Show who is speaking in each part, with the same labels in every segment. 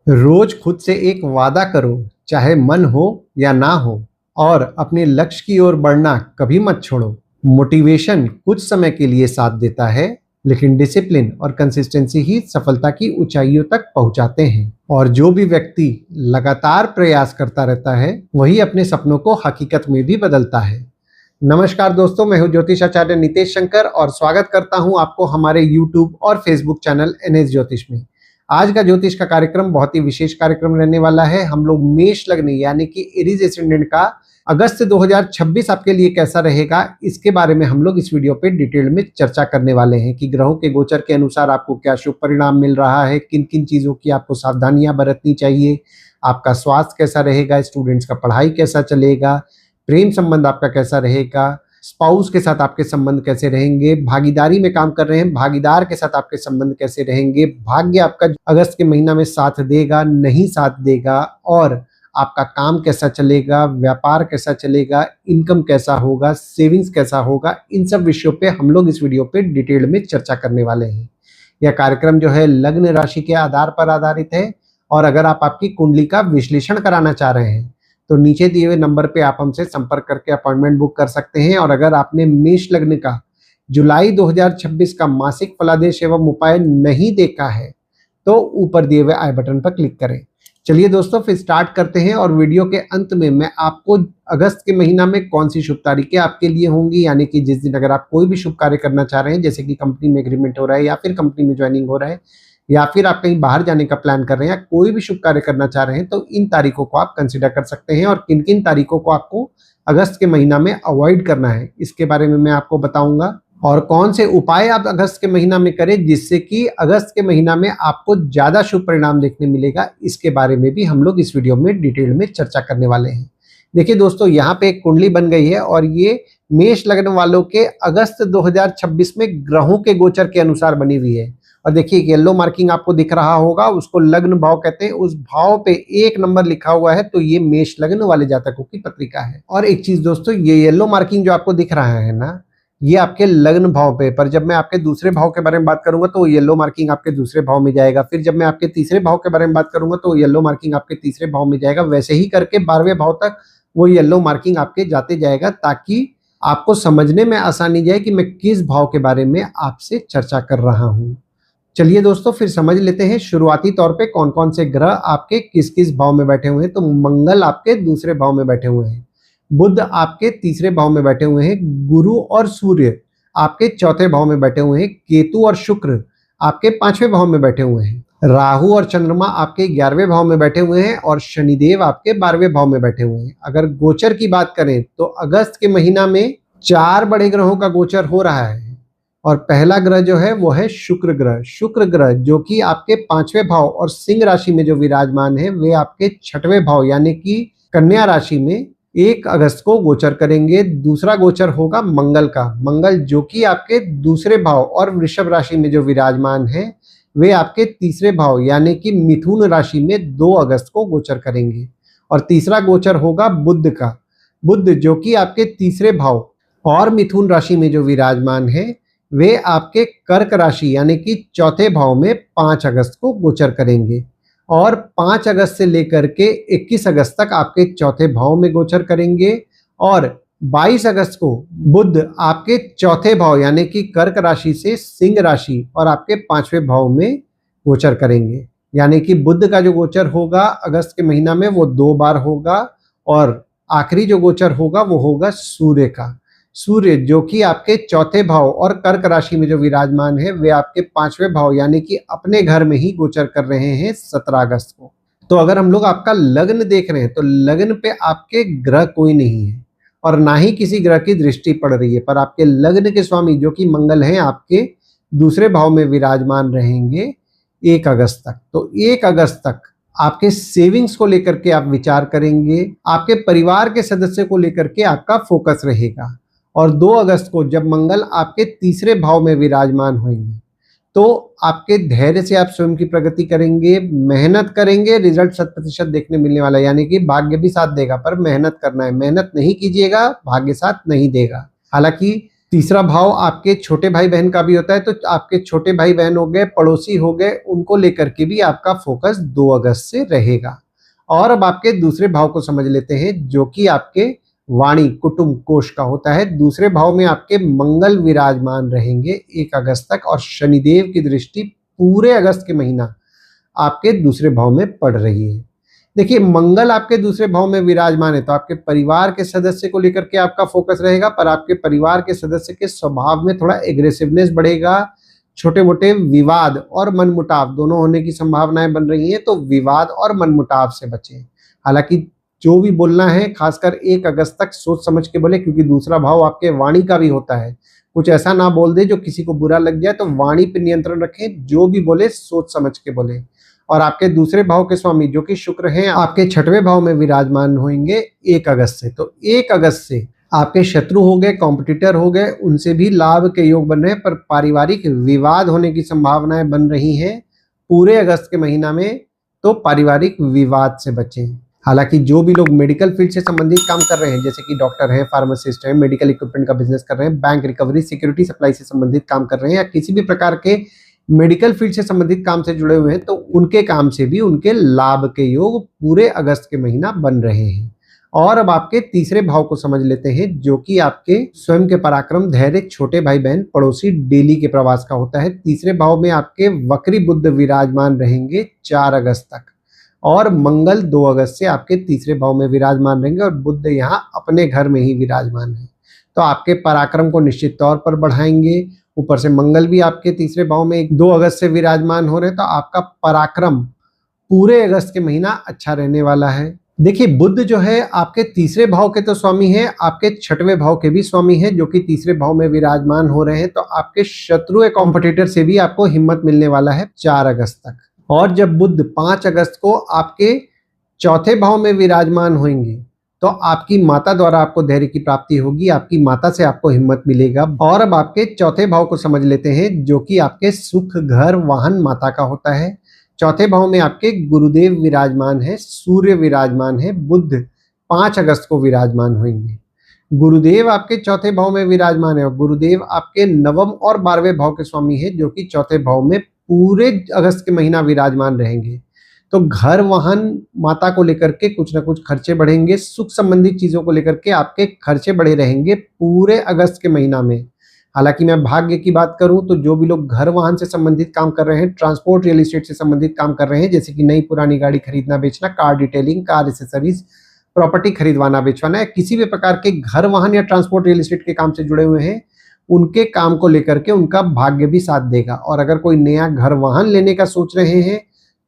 Speaker 1: रोज खुद से एक वादा करो, चाहे मन हो या ना हो, और अपने लक्ष्य की ओर बढ़ना कभी मत छोड़ो। मोटिवेशन कुछ समय के लिए साथ देता है, लेकिन डिसिप्लिन और कंसिस्टेंसी ही सफलता की ऊंचाइयों तक पहुंचाते हैं। और जो भी व्यक्ति लगातार प्रयास करता रहता है, वही अपने सपनों को हकीकत में भी बदलता है। नमस्कार दोस्तों, मैं हूं ज्योतिष आचार्य नितेश शंकर और स्वागत करता हूं आपको हमारे YouTube और Facebook चैनल NS ज्योतिष में। आज का ज्योतिष का कार्यक्रम बहुत ही विशेष कार्यक्रम रहने वाला है। हम लोग मेष लग्न यानी कि एरीज एसेंडेंट का अगस्त 2026 आपके लिए कैसा रहेगा, इसके बारे में हम लोग इस वीडियो पे डिटेल में चर्चा करने वाले हैं कि ग्रहों के गोचर के अनुसार आपको क्या शुभ परिणाम मिल रहा है, किन किन चीजों की आपको सावधानियां बरतनी चाहिए, आपका स्वास्थ्य कैसा रहेगा, स्टूडेंट्स का पढ़ाई कैसा चलेगा, प्रेम संबंध आपका कैसा रहेगा, स्पाउस के साथ आपके संबंध कैसे रहेंगे, भागीदारी में काम कर रहे हैं भागीदार के साथ आपके संबंध कैसे रहेंगे, भाग्य आपका अगस्त के महीना में साथ देगा नहीं साथ देगा, और आपका काम कैसा चलेगा, व्यापार कैसा चलेगा, इनकम कैसा होगा, सेविंग्स कैसा होगा, इन सब विषयों पे हम लोग इस वीडियो पे डिटेल में चर्चा करने वाले हैं। यह कार्यक्रम जो है लग्न राशि के आधार पर आधारित है, और अगर आप आपकी कुंडली का विश्लेषण कराना चाह रहे हैं तो नीचे दिए हुए नंबर पे आप हमसे संपर्क करके अपॉइंटमेंट बुक कर सकते हैं। और अगर आपने मेष लग्न का जुलाई 2026 का मासिक फलादेश एवं उपाय नहीं देखा है तो ऊपर दिए हुए आई बटन पर क्लिक करें। चलिए दोस्तों, फिर स्टार्ट करते हैं। और वीडियो के अंत में मैं आपको अगस्त के महीना में कौन सी शुभ तारीखें आपके लिए होंगी, यानी कि जिस दिन अगर आप कोई भी शुभ कार्य करना चाह रहे हैं, जैसे कि कंपनी में एग्रीमेंट हो रहा है या फिर कंपनी में ज्वाइनिंग हो रहा है या फिर आप कहीं बाहर जाने का प्लान कर रहे हैं या कोई भी शुभ कार्य करना चाह रहे हैं, तो इन तारीखों को आप कंसिडर कर सकते हैं। और किन किन तारीखों को आपको अगस्त के महीना में अवॉइड करना है, इसके बारे में मैं आपको बताऊंगा। और कौन से उपाय आप अगस्त के महीना में करें जिससे कि अगस्त के महीना में आपको ज्यादा शुभ परिणाम देखने मिलेगा, इसके बारे में भी हम लोग इस वीडियो में डिटेल में चर्चा करने वाले हैं। देखिए दोस्तों, यहाँ पे एक कुंडली बन गई है और ये मेष लग्न वालों के अगस्त 2026 में ग्रहों के गोचर के अनुसार बनी हुई है। और देखिए येलो मार्किंग आपको दिख रहा होगा, उसको लग्न भाव कहते हैं। उस भाव पे 1 नंबर लिखा हुआ है, तो ये मेष लग्न वाले जातकों की पत्रिका है। और एक चीज दोस्तों, ये येलो मार्किंग जो आपको दिख रहा है ना, ये आपके लग्न भाव पे, पर जब मैं आपके दूसरे भाव के बारे में बात करूंगा तो येलो मार्किंग आपके दूसरे भाव में जाएगा। फिर जब मैं आपके तीसरे भाव के बारे में बात करूंगा तो येलो मार्किंग आपके तीसरे भाव में जाएगा। वैसे ही करके 12वें भाव तक वो येलो मार्किंग आपके जाते जाएगा, ताकि आपको समझने में आसानी जाए कि मैं किस भाव के बारे में आपसे चर्चा कर रहा हूं। चलिए दोस्तों, फिर समझ लेते हैं शुरुआती तौर पे कौन कौन से ग्रह आपके किस किस भाव में बैठे हुए हैं। तो मंगल आपके दूसरे भाव में बैठे हुए हैं, बुध आपके तीसरे भाव में बैठे हुए हैं, गुरु और सूर्य आपके चौथे भाव में बैठे हुए हैं, केतु और शुक्र आपके 5वें भाव में बैठे हुए हैं, राहु और चंद्रमा आपके 11वें भाव में बैठे हुए हैं, और शनिदेव आपके 12वें भाव में बैठे हुए हैं। अगर गोचर की बात करें तो अगस्त के महीना में 4 बड़े ग्रहों का गोचर हो रहा है। और पहला ग्रह जो है वो है शुक्र ग्रह। शुक्र ग्रह जो कि आपके 5वें भाव और सिंह राशि में जो विराजमान है, वे आपके 6वें भाव यानी कि कन्या राशि में 1 अगस्त को गोचर करेंगे। दूसरा गोचर होगा मंगल का। मंगल जो कि आपके दूसरे भाव और वृषभ राशि में जो विराजमान है, वे आपके तीसरे भाव यानी कि मिथुन राशि में 2 अगस्त को गोचर करेंगे। और तीसरा गोचर होगा बुध का। बुध जो कि आपके तीसरे भाव और मिथुन राशि में जो विराजमान है, वे आपके कर्क राशि यानी कि चौथे भाव में 5 अगस्त को गोचर करेंगे। और 5 अगस्त से लेकर के 21 अगस्त तक आपके चौथे भाव में गोचर करेंगे। और 22 अगस्त को बुध आपके चौथे भाव यानी कि कर्क राशि से सिंह राशि और आपके 5वें भाव में गोचर करेंगे। यानी कि बुध का जो गोचर होगा अगस्त के महीना में वो 2 बार होगा, और आखिरी जो गोचर होगा वो होगा सूर्य का। सूर्य जो कि आपके चौथे भाव और कर्क राशि में जो विराजमान है, वे आपके 5वें भाव यानी कि अपने घर में ही गोचर कर रहे हैं 17 अगस्त को। तो अगर हम लोग आपका लग्न देख रहे हैं तो लग्न पे आपके ग्रह कोई नहीं है और ना ही किसी ग्रह की दृष्टि पड़ रही है, पर आपके लग्न के स्वामी जो कि मंगल हैं, आपके दूसरे भाव में विराजमान रहेंगे 1 अगस्त तक। तो 1 अगस्त तक आपके सेविंग्स को लेकर के आप विचार करेंगे, आपके परिवार के सदस्य को लेकर के आपका फोकस रहेगा। और 2 अगस्त को जब मंगल आपके तीसरे भाव में विराजमान होंगे, तो आपके धैर्य से आप स्वयं की प्रगति करेंगे, मेहनत करेंगे, रिजल्ट 100% देखने मिलने वाला है। यानी कि भाग्य भी साथ देगा, पर मेहनत करना है। मेहनत नहीं कीजिएगा, भाग्य साथ नहीं देगा। हालांकि तीसरा भाव आपके छोटे भाई बहन का भी होता है, तो आपके छोटे भाई बहन हो गए, पड़ोसी हो गए, उनको लेकर के भी आपका फोकस 2 अगस्त से रहेगा। और अब आपके दूसरे भाव को समझ लेते हैं, जो कि आपके वाणी कुटुंब कोष का होता है। दूसरे भाव में आपके मंगल विराजमान रहेंगे 1 अगस्त तक, और शनिदेव की दृष्टि पूरे अगस्त के महीना आपके दूसरे भाव में पड़ रही है। देखिए, मंगल आपके दूसरे भाव में विराजमान है, तो आपके परिवार के सदस्य को लेकर के आपका फोकस रहेगा, पर आपके परिवार के सदस्य के स्वभाव में थोड़ा एग्रेसिवनेस बढ़ेगा। छोटे मोटे विवाद और मनमुटाव दोनों होने की संभावनाएं बन रही हैं, तो विवाद और मनमुटाव से बचें। हालांकि जो भी बोलना है खासकर 1 अगस्त तक सोच समझ के बोले, क्योंकि दूसरा भाव आपके वाणी का भी होता है। कुछ ऐसा ना बोल दे जो किसी को बुरा लग जाए, तो वाणी पे नियंत्रण रखें, जो भी बोले सोच समझ के बोले। और आपके दूसरे भाव के स्वामी जो कि शुक्र हैं, आपके 6वें भाव में विराजमान होंगे 1 अगस्त से। तो 1 अगस्त से आपके शत्रु हो गए, कॉम्पिटिटर हो गए, उनसे भी लाभ के योग बन रहे हैं, पर पारिवारिक विवाद होने की संभावनाएं बन रही हैं पूरे अगस्त के महीना में, तो पारिवारिक विवाद से बचें। हालांकि जो भी लोग मेडिकल फील्ड से संबंधित काम कर रहे हैं, जैसे कि डॉक्टर हैं, फार्मासिस्ट हैं, मेडिकल इक्विपमेंट का बिजनेस कर रहे हैं, बैंक रिकवरी सिक्योरिटी सप्लाई से संबंधित काम कर रहे हैं, या किसी भी प्रकार के मेडिकल फील्ड से संबंधित काम से जुड़े हुए हैं, तो उनके काम से भी उनके लाभ के योग पूरे अगस्त के महीना बन रहे हैं। और अब आपके तीसरे भाव को समझ लेते हैं, जो कि आपके स्वयं के पराक्रम, धैर्य, छोटे भाई बहन, पड़ोसी, डेली के प्रवास का होता है। तीसरे भाव में आपके वक्री बुध विराजमान रहेंगे 4 अगस्त तक, और मंगल 2 अगस्त से आपके तीसरे भाव में विराजमान रहेंगे, और बुध यहाँ अपने घर में ही विराजमान है। तो आपके पराक्रम को निश्चित तौर पर बढ़ाएंगे। ऊपर से मंगल भी आपके तीसरे भाव में 2 अगस्त से विराजमान हो रहे हैं, तो आपका पराक्रम पूरे अगस्त के महीना अच्छा रहने वाला है। देखिए, बुध जो है आपके तीसरे भाव के तो स्वामी हैं, आपके 6वें भाव के भी स्वामी हैं, जो कि तीसरे भाव में विराजमान हो रहे हैं। तो आपके शत्रु या कॉम्पिटिटर से भी आपको हिम्मत मिलने वाला है 4 अगस्त तक। और जब बुध 5 अगस्त को आपके 4थे भाव में विराजमान होंगे, तो आपकी माता द्वारा आपको धैर्य की प्राप्ति होगी, आपकी माता से आपको हिम्मत मिलेगा। और अब आपके 4थे भाव को समझ लेते हैं, जो कि आपके सुख, घर, वाहन, माता का होता है। 4थे भाव में आपके गुरुदेव विराजमान है, सूर्य विराजमान है, बुध 5 अगस्त को विराजमान होंगे। गुरुदेव आपके 4थे भाव में विराजमान है, और गुरुदेव आपके 9वें और 12वें भाव के स्वामी है, जो कि 4थे भाव में पूरे अगस्त के महीना विराजमान रहेंगे। तो घर, वाहन, माता को लेकर के कुछ ना कुछ खर्चे बढ़ेंगे। सुख संबंधित चीजों को लेकर के आपके खर्चे बढ़े रहेंगे पूरे अगस्त के महीना में। हालांकि मैं भाग्य की बात करूं तो जो भी लोग घर, वाहन से संबंधित काम कर रहे हैं, ट्रांसपोर्ट, रियल एस्टेट से संबंधित काम कर रहे हैं, जैसे कि नई पुरानी गाड़ी खरीदना बेचना, car detailing, car accessories, property खरीदवाना बेचवाना, या किसी भी प्रकार के घर, वाहन या ट्रांसपोर्ट, रियल एस्टेट के काम से जुड़े हुए हैं, उनके काम को लेकर के उनका भाग्य भी साथ देगा। और अगर कोई नया घर, वाहन लेने का सोच रहे हैं,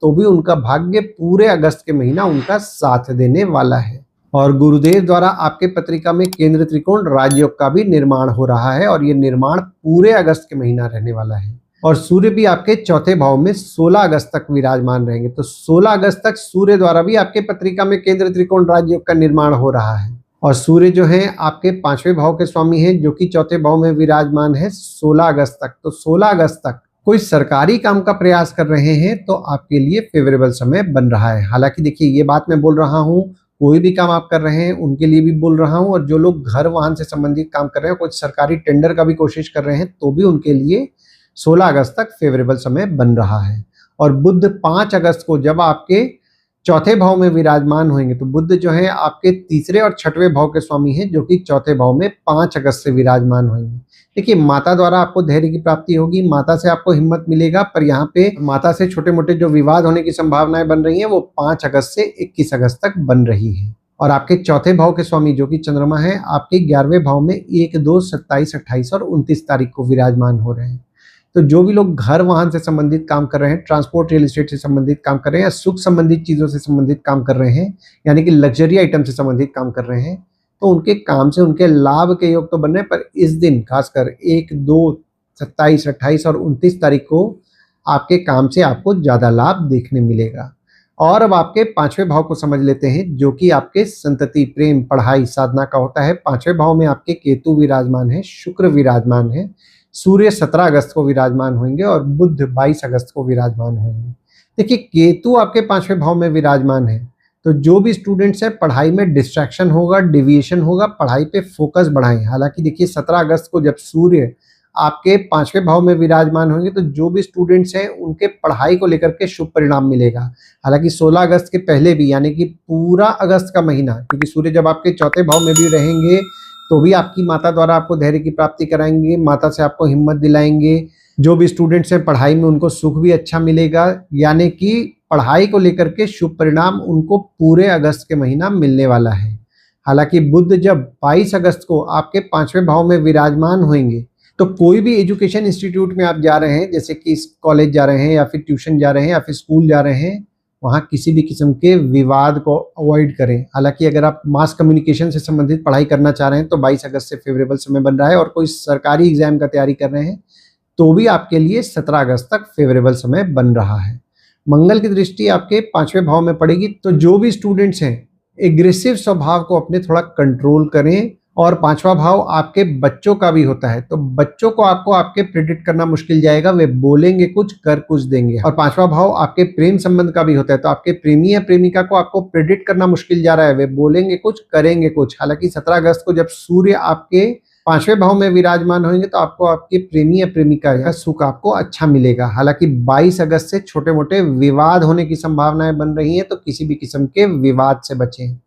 Speaker 1: तो भी उनका भाग्य पूरे अगस्त के महीना उनका साथ देने वाला है। और गुरुदेव द्वारा आपके पत्रिका में केंद्र त्रिकोण राजयोग का भी निर्माण हो रहा है, और ये निर्माण पूरे अगस्त के महीना रहने वाला है। और सूर्य भी आपके 4थे भाव में 16 अगस्त तक विराजमान रहेंगे। तो 16 अगस्त तक सूर्य द्वारा भी आपके पत्रिका में केंद्र त्रिकोण राजयोग का निर्माण हो रहा है। और सूर्य जो है आपके 5वें भाव के स्वामी हैं, जो कि 4थे भाव में विराजमान है 16 अगस्त तक। तो 16 अगस्त तक कोई सरकारी काम का प्रयास कर रहे हैं, तो आपके लिए फेवरेबल समय बन रहा है। हालांकि देखिए, ये बात मैं बोल रहा हूँ, कोई भी काम आप कर रहे हैं उनके लिए भी बोल रहा हूँ, और जो लोग घर, वाहन से संबंधित काम कर रहे हैं, कुछ सरकारी टेंडर का भी कोशिश कर रहे हैं, तो भी उनके लिए 16 अगस्त तक फेवरेबल समय बन रहा है। और बुध 5 अगस्त को जब आपके 4थे भाव में विराजमान होंगे, तो बुध जो है आपके तीसरे और 6वें भाव के स्वामी हैं, जो कि 4थे भाव में 5 अगस्त से विराजमान होंगे। देखिए, माता द्वारा आपको धैर्य की प्राप्ति होगी, माता से आपको हिम्मत मिलेगा, पर यहाँ पे माता से छोटे मोटे जो विवाद होने की संभावनाएं बन रही हैं, वो 5 अगस्त से 21 अगस्त तक बन रही है। और आपके 4थे भाव के स्वामी जो कि चंद्रमा है, आपके 11वें भाव में 1, 2, 27, 28 और 29 तारीख को विराजमान हो रहे हैं। तो जो भी लोग घर, वाहन से संबंधित काम कर रहे हैं, ट्रांसपोर्ट, रियल एस्टेट से संबंधित काम कर रहे हैं, या सुख संबंधित चीजों से संबंधित काम कर रहे हैं, यानी कि लग्जरी आइटम से संबंधित काम कर रहे हैं, तो उनके काम से उनके लाभ के योग तो बन रहे हैं, पर इस दिन खासकर 1, 2, 27, 28 और 29 तारीख को आपके काम से आपको ज्यादा लाभ देखने मिलेगा। और अब आपके 5वें भाव को समझ लेते हैं, जो कि आपके संतति, प्रेम, पढ़ाई, साधना का होता है। 5वें भाव में आपके केतु विराजमान है, शुक्र विराजमान है, सूर्य 17 अगस्त को विराजमान होंगे, और बुध 22 अगस्त को विराजमान होंगे। देखिए, केतु आपके 5वें भाव में विराजमान है, तो जो भी स्टूडेंट्स हैं पढ़ाई में डिस्ट्रैक्शन होगा, डेविएशन होगा, पढ़ाई पे फोकस बढ़ाएं। हालांकि देखिए 17 अगस्त को जब सूर्य आपके 5वें भाव में विराजमान होंगे तो जो भी स्टूडेंट्स हैं उनके पढ़ाई को लेकर के शुभ परिणाम मिलेगा। हालांकि 16 अगस्त के पहले भी यानी कि पूरा अगस्त का महीना, क्योंकि सूर्य जब आपके चौथे भाव में भी रहेंगे तो भी आपकी माता द्वारा आपको धैर्य की प्राप्ति कराएंगे, माता से आपको हिम्मत दिलाएंगे। जो भी स्टूडेंट्स हैं पढ़ाई में उनको सुख भी अच्छा मिलेगा, यानी कि पढ़ाई को लेकर के शुभ परिणाम उनको पूरे अगस्त के महीना मिलने वाला है। हालांकि बुध जब 22 अगस्त को आपके 5वें भाव में विराजमान होंगे तो कोई भी एजुकेशन इंस्टीट्यूट में आप जा रहे हैं, जैसे कि कॉलेज जा रहे हैं या फिर ट्यूशन जा रहे हैं या फिर स्कूल जा रहे हैं, वहाँ किसी भी किस्म के विवाद को अवॉइड करें। हालांकि अगर आप मास कम्युनिकेशन से संबंधित पढ़ाई करना चाह रहे हैं तो 22 अगस्त से फेवरेबल समय बन रहा है, और कोई सरकारी एग्जाम का तैयारी कर रहे हैं तो भी आपके लिए 17 अगस्त तक फेवरेबल समय बन रहा है। मंगल की दृष्टि आपके 5वें भाव में पड़ेगी, तो जो भी स्टूडेंट्स हैं एग्रेसिव स्वभाव को अपने थोड़ा कंट्रोल करें। और 5वां भाव आपके बच्चों का भी होता है, तो बच्चों को आपको आपके प्रेडिक्ट करना मुश्किल जाएगा, वे बोलेंगे कुछ कर कुछ देंगे। और 5वां भाव आपके प्रेम संबंध का भी होता है, तो आपके प्रेमी या प्रेमिका को आपको प्रेडिक्ट करना मुश्किल जा रहा है, वे बोलेंगे कुछ करेंगे कुछ। हालांकि 17 अगस्त को जब सूर्य आपके 5वें भाव में विराजमान होंगे तो आपको आपके प्रेमी या प्रेमिका का सुख आपको अच्छा मिलेगा। हालांकि 22 अगस्त से छोटे मोटे विवाद होने की संभावनाएं बन रही हैं, तो किसी भी किस्म के विवाद से बचें।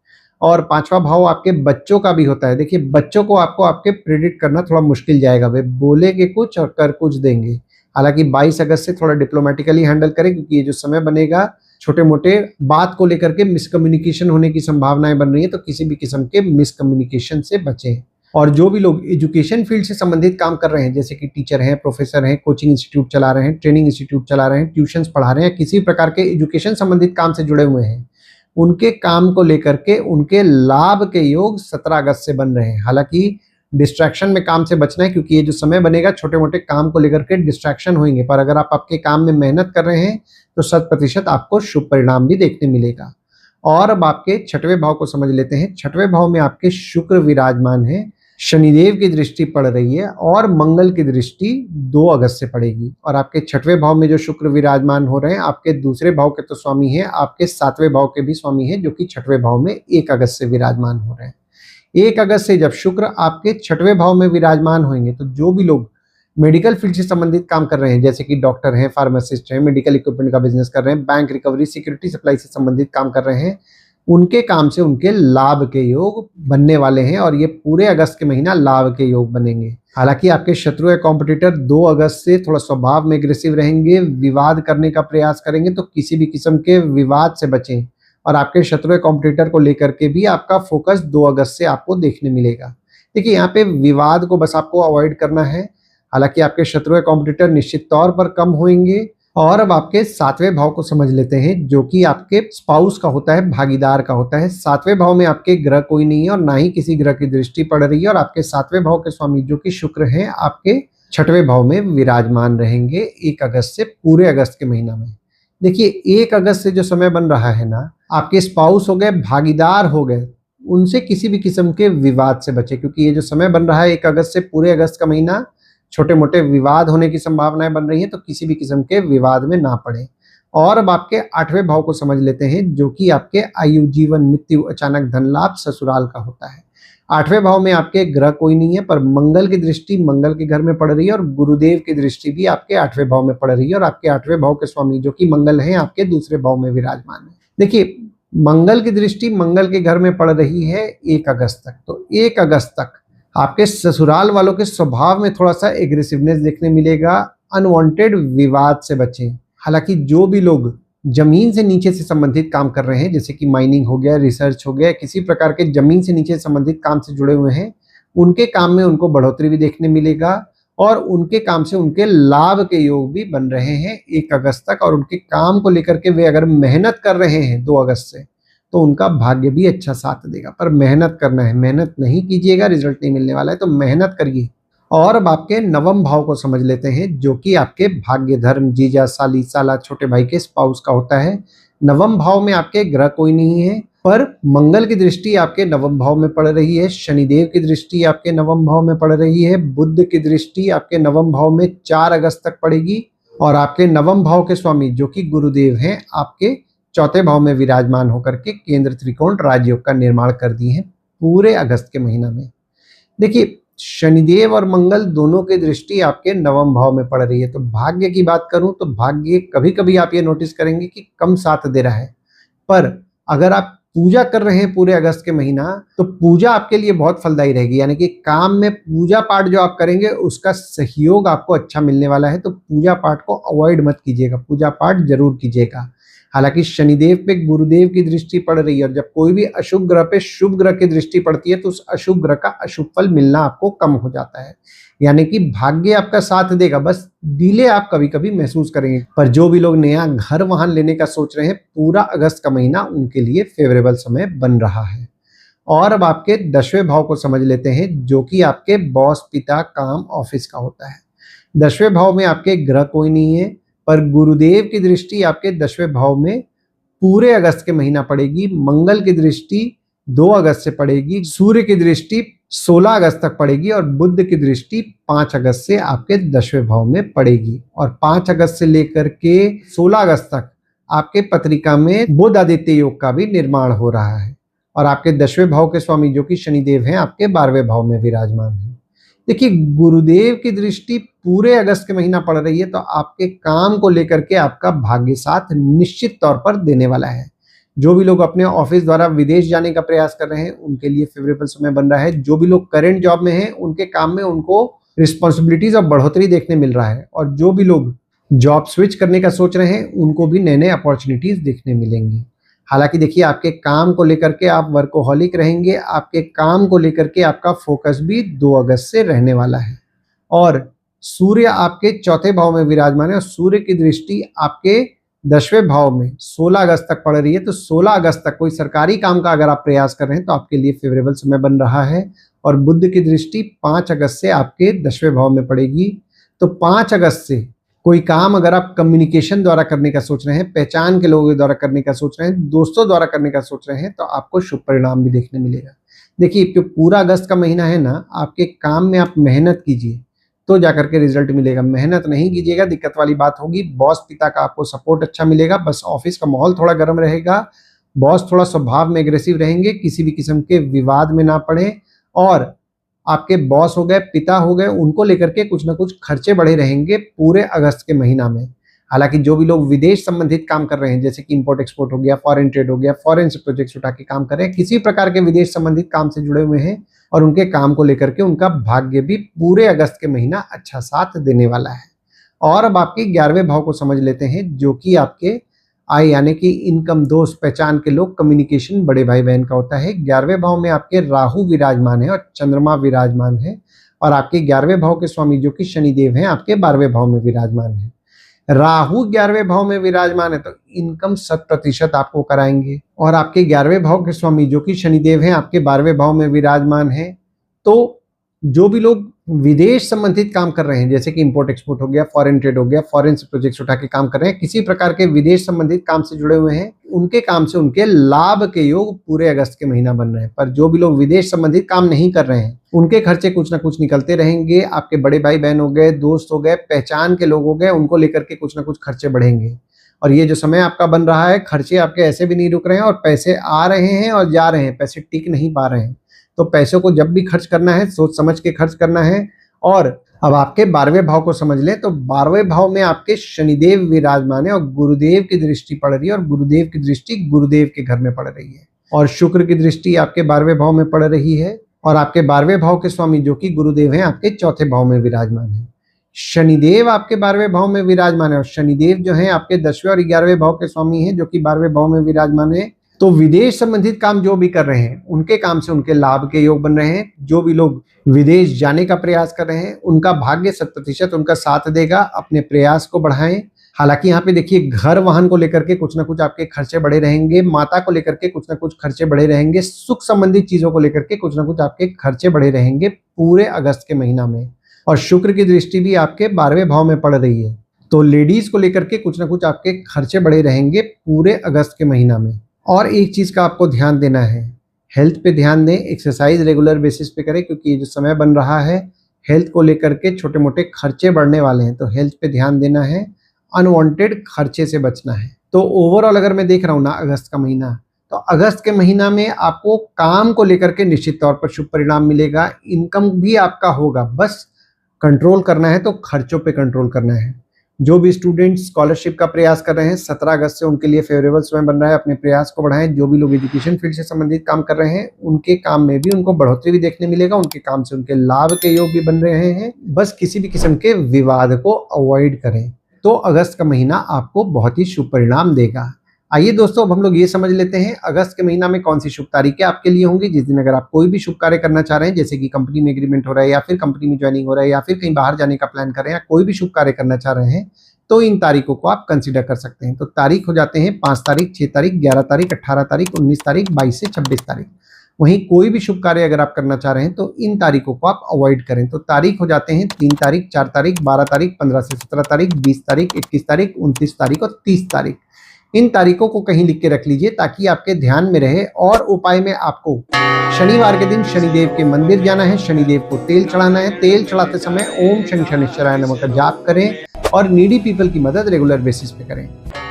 Speaker 1: और 5वां भाव आपके बच्चों का भी होता है। देखिए बच्चों को आपको आपके प्रेडिक्ट करना थोड़ा मुश्किल जाएगा, वे बोलेंगे कुछ और कर कुछ देंगे। हालांकि 22 अगस्त से थोड़ा डिप्लोमेटिकली हैंडल करें, क्योंकि ये जो समय बनेगा छोटे मोटे बात को लेकर के मिसकम्युनिकेशन होने की संभावनाएं बन रही है, तो किसी भी किस्म के मिसकम्युनिकेशन से बचें। और जो भी लोग एजुकेशन फील्ड से संबंधित काम कर रहे हैं, जैसे कि टीचर हैं, प्रोफेसर हैं, कोचिंग इंस्टीट्यूट चला रहे हैं, ट्रेनिंग इंस्टीट्यूट चला रहे हैं, ट्यूशंस पढ़ा रहे हैं, किसी प्रकार के एजुकेशन संबंधित काम से जुड़े हुए हैं, उनके काम को लेकर के उनके लाभ के योग 17 अगस्त से बन रहे हैं। हालांकि डिस्ट्रैक्शन में काम से बचना है, क्योंकि ये जो समय बनेगा छोटे मोटे काम को लेकर के डिस्ट्रैक्शन होंगे, पर अगर आप आपके काम में मेहनत कर रहे हैं तो 100% आपको शुभ परिणाम भी देखने मिलेगा। और अब आपके 6वें भाव को समझ लेते हैं। 6वें भाव में आपके शुक्र विराजमान है, शनिदेव की दृष्टि पड़ रही है और मंगल की दृष्टि 2 अगस्त से पड़ेगी। और आपके 6वें भाव में जो शुक्र विराजमान हो रहे हैं, आपके दूसरे भाव के तो स्वामी हैं, आपके 7वें भाव के भी स्वामी हैं, जो कि 6वें भाव में 1 अगस्त से विराजमान हो रहे हैं। 1 अगस्त से जब शुक्र आपके 6वें भाव में विराजमान होंगे तो जो भी लोग मेडिकल फील्ड से संबंधित काम कर रहे हैं, जैसे कि डॉक्टर हैं, फार्मासिस्ट हैं, मेडिकल इक्विपमेंट का बिजनेस कर रहे हैं, बैंक रिकवरी, सिक्योरिटी सप्लाई से संबंधित काम कर रहे हैं, उनके काम से उनके लाभ के योग बनने वाले हैं, और ये पूरे अगस्त के महीना लाभ के योग बनेंगे। हालांकि आपके शत्रु या कॉम्पिटिटर 2 अगस्त से थोड़ा स्वभाव में एग्रेसिव रहेंगे, विवाद करने का प्रयास करेंगे, तो किसी भी किस्म के विवाद से बचें। और आपके शत्रु या कॉम्पिटिटर को लेकर के भी आपका फोकस 2 अगस्त से आपको देखने मिलेगा। देखिए यहाँ पे विवाद को बस आपको अवॉइड करना है। हालांकि आपके शत्रु या कॉम्पिटिटर निश्चित तौर पर कम होंगे। और अब आपके 7वें भाव को समझ लेते हैं, जो कि आपके स्पाउस का होता है, भागीदार का होता है। 7वें भाव में आपके ग्रह कोई नहीं है और ना ही किसी ग्रह की दृष्टि पड़ रही है, और आपके 7वें भाव के स्वामी जो कि शुक्र हैं, आपके 6वें भाव में विराजमान रहेंगे 1 अगस्त से पूरे अगस्त के महीना में। देखिए 1 अगस्त से जो समय बन रहा है ना, आपके स्पाउस हो गए, भागीदार हो गए, उनसे किसी भी किस्म के विवाद से बचे, क्योंकि ये जो समय बन रहा है 1 अगस्त से पूरे अगस्त का महीना, छोटे मोटे विवाद होने की संभावनाएं बन रही है, तो किसी भी किस्म के विवाद में ना पड़े। और अब आपके 8वें भाव को समझ लेते हैं, जो कि आपके आयु, जीवन, मृत्यु, अचानक धन लाभ, ससुराल का होता है। 8वें भाव में आपके ग्रह कोई नहीं है, पर मंगल की दृष्टि मंगल के घर में पड़ रही है, और गुरुदेव की दृष्टि भी आपके 8वें भाव में पड़ रही है, और आपके 8वें भाव के स्वामी जो कि मंगल हैं, आपके दूसरे भाव में विराजमान है। देखिए मंगल की दृष्टि मंगल के घर में पड़ रही है 1 अगस्त तक, तो 1 अगस्त तक आपके ससुराल वालों के स्वभाव में थोड़ा सा एग्रेसिवनेस देखने मिलेगा, अनवांटेड विवाद से बचें। हालांकि जो भी लोग जमीन से नीचे से संबंधित काम कर रहे हैं, जैसे कि माइनिंग हो गया, रिसर्च हो गया, किसी प्रकार के जमीन से नीचे संबंधित काम से जुड़े हुए हैं, उनके काम में उनको बढ़ोतरी भी देखने मिलेगा, और उनके काम से उनके लाभ के योग भी बन रहे हैं 1 अगस्त तक। और उनके काम को लेकर के वे अगर मेहनत कर रहे हैं 2 अगस्त से, तो उनका भाग्य भी अच्छा साथ देगा। पर मेहनत करना है, मेहनत नहीं कीजिएगा रिजल्ट नहीं मिलने वाला है, तो मेहनत करिए। और अब आपके 9वें भाव को समझ लेते हैं, जो कि आपके भाग्य, धर्म, जीजा, साली, साला, छोटे भाई के स्पाउस का होता है। 9वें भाव में आपके ग्रह कोई नहीं है, पर मंगल की दृष्टि आपके 9वें भाव में पड़ रही है, शनिदेव की दृष्टि आपके 9वें भाव में पड़ रही है, बुध की दृष्टि आपके 9वें भाव में 4 अगस्त तक पड़ेगी, और आपके 9वें भाव के स्वामी जो कि गुरुदेव हैं, आपके चौथे भाव में विराजमान होकर के केंद्र त्रिकोण राजयोग का निर्माण कर दिए हैं पूरे अगस्त के महीना में। देखिए, शनिदेव और मंगल दोनों की दृष्टि आपके नवम भाव में पड़ रही है। तो भाग्य की बात करूं तो भाग्य कभी कभी आप ये नोटिस करेंगे कि कम साथ दे रहा है, पर अगर आप पूजा कर रहे हैं पूरे अगस्त के महीना, तो पूजा आपके लिए बहुत फलदायी रहेगी। यानी कि काम में पूजा पाठ जो आप करेंगे उसका सहयोग आपको अच्छा मिलने वाला है। तो पूजा पाठ को अवॉइड मत कीजिएगा, पूजा पाठ जरूर कीजिएगा। हालांकि शनिदेव पे गुरुदेव की दृष्टि पड़ रही है, और जब कोई भी अशुभ ग्रह पे शुभ ग्रह की दृष्टि पड़ती है तो उस अशुभ ग्रह का अशुभ फल मिलना आपको कम हो जाता है। यानी कि भाग्य आपका साथ देगा, बस डिले आप कभी कभी महसूस करेंगे। पर जो भी लोग नया घर वाहन लेने का सोच रहे हैं, पूरा अगस्त का महीना उनके लिए फेवरेबल समय बन रहा है। और अब आपके 10वें भाव को समझ लेते हैं, जो कि आपके बॉस, पिता, काम, ऑफिस का होता है। 10वें भाव में आपके ग्रह कोई नहीं है, पर गुरुदेव की दृष्टि आपके 10वें भाव में पूरे अगस्त के महीना पड़ेगी। मंगल की दृष्टि 2 अगस्त से पड़ेगी, सूर्य की दृष्टि 16 अगस्त तक पड़ेगी, और बुध की दृष्टि 5 अगस्त से आपके 10वें भाव में पड़ेगी। और 5 अगस्त से लेकर के 16 अगस्त तक आपके पत्रिका में बुध आदित्य योग का भी निर्माण हो रहा है। और आपके 10वें भाव के स्वामी जो कि शनिदेव हैं, आपके 12वें भाव में विराजमान है। देखिए, गुरुदेव की दृष्टि पूरे अगस्त के महीना पड़ रही है, तो आपके काम को लेकर के आपका भाग्य साथ निश्चित तौर पर देने वाला है। जो भी लोग अपने ऑफिस द्वारा विदेश जाने का प्रयास कर रहे हैं, उनके लिए फेवरेबल समय बन रहा है। जो भी लोग करंट जॉब में हैं, उनके काम में उनको रिस्पॉन्सिबिलिटीज और बढ़ोतरी देखने मिल रहा है। और जो भी लोग जॉब स्विच करने का सोच रहे हैं, उनको भी नए नए अपॉर्चुनिटीज देखने मिलेंगी। हालांकि देखिए, आपके काम को लेकर के आप वर्कोहॉलिक रहेंगे, आपके काम को लेकर के आपका फोकस भी 2 अगस्त से रहने वाला है। और सूर्य आपके चौथे भाव में विराजमान है, और सूर्य की दृष्टि आपके 10वें भाव में 16 अगस्त तक पड़ रही है। तो 16 अगस्त तक कोई सरकारी काम का अगर आप प्रयास कर रहे हैं, तो आपके लिए फेवरेबल समय बन रहा है। और बुध की दृष्टि 5 अगस्त से आपके 10वें भाव में पड़ेगी। तो 5 अगस्त से कोई काम अगर आप कम्युनिकेशन द्वारा करने का सोच रहे हैं, पहचान के लोगों द्वारा करने का सोच रहे हैं, दोस्तों द्वारा करने का सोच रहे हैं, तो आपको शुभ परिणाम भी देखने मिलेगा। देखिए, जो पूरा अगस्त का महीना है ना, आपके काम में आप मेहनत कीजिए तो जाकर के रिजल्ट मिलेगा। मेहनत नहीं कीजिएगा, दिक्कत वाली बात होगी। बॉस, पिता का आपको सपोर्ट अच्छा मिलेगा, बस ऑफिस का माहौल थोड़ा गर्म रहेगा। बॉस थोड़ा स्वभाव में एग्रेसिव रहेंगे, किसी भी किस्म के विवाद में ना पड़े। और आपके बॉस हो गए, पिता हो गए, उनको लेकर के कुछ ना कुछ खर्चे बढ़े रहेंगे पूरे अगस्त के महीना में। हालांकि जो भी लोग विदेश संबंधित काम कर रहे हैं, जैसे कि इंपोर्ट एक्सपोर्ट हो गया, फॉरेन ट्रेड हो गया, फॉरेन से प्रोजेक्ट्स उठा के काम कर रहे हैं, किसी प्रकार के विदेश संबंधित काम से जुड़े हुए हैं, और उनके काम को लेकर के उनका भाग्य भी पूरे अगस्त के महीना अच्छा साथ देने वाला है। और अब आपके 11वें भाव को समझ लेते हैं, जो कि आपके आय यानी कि इनकम, दोस्त, पहचान के लोग, कम्युनिकेशन, बड़े भाई बहन का होता है। 11वें भाव में आपके राहु विराजमान है और चंद्रमा विराजमान है। और आपके 11वें भाव के स्वामी जो कि शनिदेव हैं, आपके 12वें भाव में विराजमान है। राहु 11वें भाव में विराजमान है, तो इनकम 100% आपको कराएंगे। और आपके 11वें भाव के स्वामी जो कि शनिदेव हैं, आपके 12वें भाव में विराजमान है। तो जो भी लोग विदेश संबंधित काम कर रहे हैं, जैसे कि इंपोर्ट एक्सपोर्ट हो गया, फॉरेन ट्रेड हो गया, फॉरेन से प्रोजेक्ट्स उठा के काम कर रहे हैं, किसी प्रकार के विदेश संबंधित काम से जुड़े हुए हैं, उनके काम से उनके लाभ के योग पूरे अगस्त के महीना बन रहे हैं। पर जो भी लोग विदेश संबंधित काम नहीं कर रहे हैं, उनके खर्चे कुछ ना कुछ निकलते रहेंगे। आपके बड़े भाई बहन हो गए, दोस्त हो गए, पहचान के लोग हो गए, उनको लेकर के कुछ ना कुछ खर्चे बढ़ेंगे। और ये जो समय आपका बन रहा है, खर्चे आपके ऐसे भी नहीं रुक रहे हैं, और पैसे आ रहे हैं और जा रहे हैं, पैसे टिक नहीं पा रहे हैं। तो पैसों को जब भी खर्च करना है, सोच समझ के खर्च करना है। और अब आपके 12वें भाव को समझ लें, तो 12वें भाव में आपके शनिदेव विराजमान है, और गुरुदेव की दृष्टि पड़ रही है, और गुरुदेव की दृष्टि गुरुदेव के घर में पड़ रही है। और शुक्र की दृष्टि आपके 12वें भाव में पड़ रही है। और आपके 12वें भाव के स्वामी जो कि गुरुदेव हैं, आपके चौथे भाव में विराजमान है। शनिदेव आपके 12वें भाव में विराजमान है, और शनिदेव जो है आपके 10वें और 11वें भाव के स्वामी हैं, जो कि 12वें भाव में विराजमान है। तो विदेश संबंधित काम जो भी कर रहे हैं, उनके काम से उनके लाभ के योग बन रहे हैं। जो भी लोग विदेश जाने का प्रयास कर रहे हैं, उनका भाग्य 100% उनका साथ देगा। अपने प्रयास को बढ़ाएं। हालांकि यहाँ पे देखिए, घर वाहन को लेकर के कुछ ना कुछ आपके खर्चे बढ़े रहेंगे, माता को लेकर के कुछ ना कुछ खर्चे बढ़े रहेंगे, सुख संबंधित चीजों को लेकर के कुछ ना कुछ आपके खर्चे बढ़े रहेंगे पूरे अगस्त के महीना में। और शुक्र की दृष्टि भी आपके 12वें भाव में पड़ रही है, तो लेडीज को लेकर के कुछ ना कुछ आपके खर्चे बढ़े रहेंगे पूरे अगस्त के महीना में। और एक चीज का आपको ध्यान देना है, हेल्थ पे ध्यान दें, एक्सरसाइज रेगुलर बेसिस पे करें, क्योंकि ये जो समय बन रहा है, हेल्थ को लेकर के छोटे मोटे खर्चे बढ़ने वाले हैं, तो हेल्थ पे ध्यान देना है, अनवांटेड खर्चे से बचना है। तो ओवरऑल अगर मैं देख रहा हूँ ना अगस्त का महीना, तो अगस्त के महीना में आपको काम को लेकर के निश्चित तौर पर शुभ परिणाम मिलेगा। इनकम भी आपका होगा, बस कंट्रोल करना है तो खर्चों पे कंट्रोल करना है। जो भी स्टूडेंट स्कॉलरशिप का प्रयास कर रहे हैं 17 अगस्त से उनके लिए फेवरेबल समय बन रहा है, अपने प्रयास को बढ़ाएं। जो भी लोग एजुकेशन फील्ड से संबंधित काम कर रहे हैं उनके काम में भी उनको बढ़ोतरी भी देखने मिलेगा, उनके काम से उनके लाभ के योग भी बन रहे हैं। बस किसी भी किस्म के विवाद को अवॉइड करें तो अगस्त का महीना आपको बहुत ही शुभ परिणाम देगा। आइए दोस्तों, अब हम लोग ये समझ लेते हैं अगस्त के महीना में कौन सी शुभ तारीखें आपके लिए होंगी। जिस दिन अगर आप कोई भी शुभ कार्य करना चाह रहे हैं, जैसे कि कंपनी में एग्रीमेंट हो रहा है या फिर कंपनी में ज्वाइनिंग हो रहा है या फिर कहीं बाहर जाने का प्लान कर रहे हैं या कोई भी शुभ कार्य करना चाह रहे हैं, तो इन तारीखों को आप कंसिडर कर सकते हैं। तो तारीख हो जाते हैं 5 तारीख, 6 तारीख, 11 तारीख, 18 तारीख, 19 तारीख, 22 से 26 तारीख। वहीं कोई भी शुभ कार्य अगर आप करना चाह रहे हैं तो इन तारीखों को आप अवॉइड करें। तो तारीख हो जाते हैं 3 तारीख, 4 तारीख, 12 तारीख, 15 से 17 तारीख, 20 तारीख, 21 तारीख, 29 तारीख और 30 तारीख। इन तारीखों को कहीं लिख के रख लीजिए ताकि आपके ध्यान में रहे। और उपाय में आपको शनिवार के दिन शनिदेव के मंदिर जाना है, शनिदेव को तेल चढ़ाना है। तेल चढ़ाते समय ओम शनि शनिश्चराय नमः का जाप करें और नीडी पीपल की मदद रेगुलर बेसिस पे करें।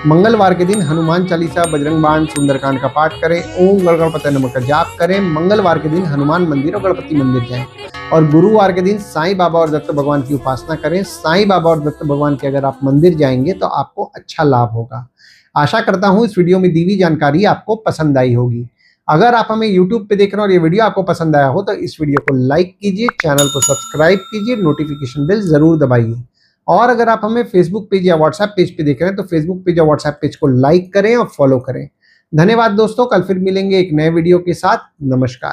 Speaker 1: मंगलवार के दिन हनुमान चालीसा, बजरंग बाण, सुंदरकांड का पाठ करें। ओम गणपतये नमः का जाप करें। मंगलवार के दिन हनुमान मंदिर और गणपति मंदिर जाएं। और गुरुवार के दिन साईं बाबा और दत्त भगवान की उपासना करें। साईं बाबा और दत्त भगवान के अगर आप मंदिर जाएंगे तो आपको अच्छा लाभ होगा। आशा करता हूं इस वीडियो में दी हुई जानकारी आपको पसंद आई होगी। अगर आप हमें YouTube पे देख रहे हैं और ये वीडियो आपको पसंद आया हो तो इस वीडियो को लाइक कीजिए, चैनल को सब्सक्राइब कीजिए, नोटिफिकेशन बेल जरूर दबाइए। और अगर आप हमें फेसबुक पेज या व्हाट्सएप पेज पे देख रहे हैं तो फेसबुक पेज या व्हाट्सएप पेज को लाइक करें और फॉलो करें। धन्यवाद दोस्तों, कल फिर मिलेंगे एक नए वीडियो के साथ। नमस्कार।